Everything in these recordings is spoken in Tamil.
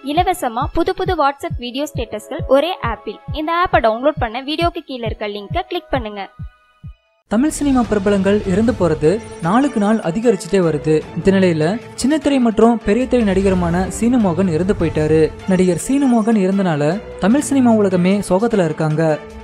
இலவசமா புது புது வாட்ஸ்அப் வீடியோ ஸ்டேட்டஸ்கள் ஒரே ஆப்பில். இந்த ஆப்பை டவுன்லோட் பண்ண வீடியோக்கு கீழே இருக்க லிங்கை கிளிக் பண்ணுங்க. தமிழ் சினிமா பிரபலங்கள் இறந்து போறது நாளுக்கு நாள் அதிகரிச்சுட்டே வருது. இந்த நிலையில சின்னத்திரை மற்றும் பெரிய திரை நடிகருமான சீனு மோகன் இறந்து போயிட்டாரு. நடிகர் சீனு மோகன் இறந்தனால தமிழ் சினிமா உலகமே சோகத்துல இருக்காங்க.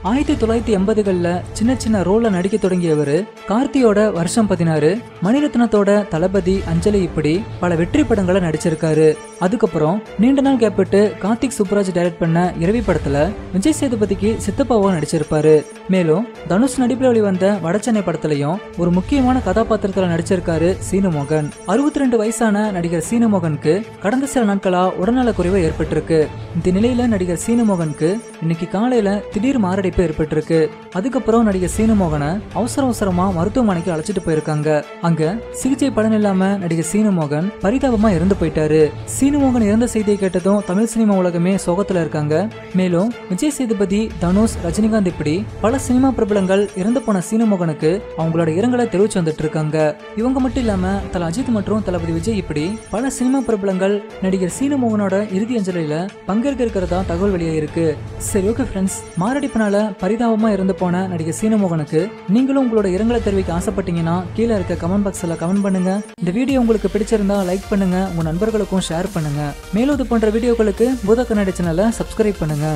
1980களில் சின்ன சின்ன ரோல்ல நடிக்க தொடங்கியவர் கார்த்தியோட வருஷம் 16, மணிரத்னத்தோட தளபதி, அஞ்சலி இப்படி பல வெற்றி படங்களை நடிச்சிருக்காரு. அதுக்கப்புறம் நீண்ட நாள் கேப்பிட்டு கார்த்திக் சுப்ராஜ் டைரக்ட் பண்ண இரவி படத்துல விஜய் சேதுபதிக்கு சித்தப்பாவா நடிச்சிருப்பாரு. மேலும் தனுஷ் நடிப்பில் வெளிவந்த வடச்சென்னை படத்திலையும் ஒரு முக்கியமான கதாபாத்திரத்துல நடிச்சிருக்காரு சீனு மோகன். 62 வயசான நடிகர் சீனு மோகனுக்கு கடந்த சில நாட்களா உடல்நல குறைவு ஏற்பட்டிருக்கு. இந்த நிலையில நடிகர் சீனு மோகனுக்கு இன்னைக்கு காலையில திடீர் மாரடைப்பு ஏற்பட்டிருக்கு. அதுக்கப்புறம் நடிகர் சீனு மோகனை அவசரமா மருத்துவமனைக்கு அழைச்சிட்டு போயிருக்காங்க. அங்க சிகிச்சை பலன் இல்லாம நடிகர் சீனு மோகன் பரிதாபமா இறந்து போயிட்டாரு. சீனு மோகன் இறந்த செய்தியை கேட்டதும் தமிழ் சினிமா உலகமே சோகத்துல இருக்காங்க. மேலும் விஜய் சேதுபதி, தனுஷ், ரஜினிகாந்த் இப்படி பல சினிமா பிரபலங்கள் இறந்து போன சீனு மோகனுக்கு அவங்களோட இரங்கலை தெரிவிச்சு வந்துட்டு இருக்காங்க. இவங்க மட்டும் இல்லாம தல அஜித் மற்றும் தளபதி விஜய் இப்படி பல சினிமா பிரபலங்கள் நடிகர் சீனு மோகனோட இறுதி அஞ்சலியில பங்கேற்க இருக்கிறதா தகவல் வெளியாயிருக்கு. சரி, ஓகே ஃப்ரெண்ட்ஸ், மாரடைப்புனால பரிதாபமா இறந்து போன நடிகர் சீனு மோகனுக்கு நீங்களும் உங்களோட இரங்கலை தெரிவிக்க ஆசைப்பட்டீங்கன்னா கீழே இருக்க கமெண்ட் பாக்ஸ்ல கமெண்ட் பண்ணுங்க. இந்த வீடியோ உங்களுக்கு பிடிச்சிருந்தா லைக் பண்ணுங்க, உங்க நண்பர்களுக்கும் ஷேர் பண்ணுங்க. மேலும் இது போன்ற வீடியோக்களுக்கு பூத கண்ணாடி சேனலை சப்ஸ்கிரைப் பண்ணுங்க.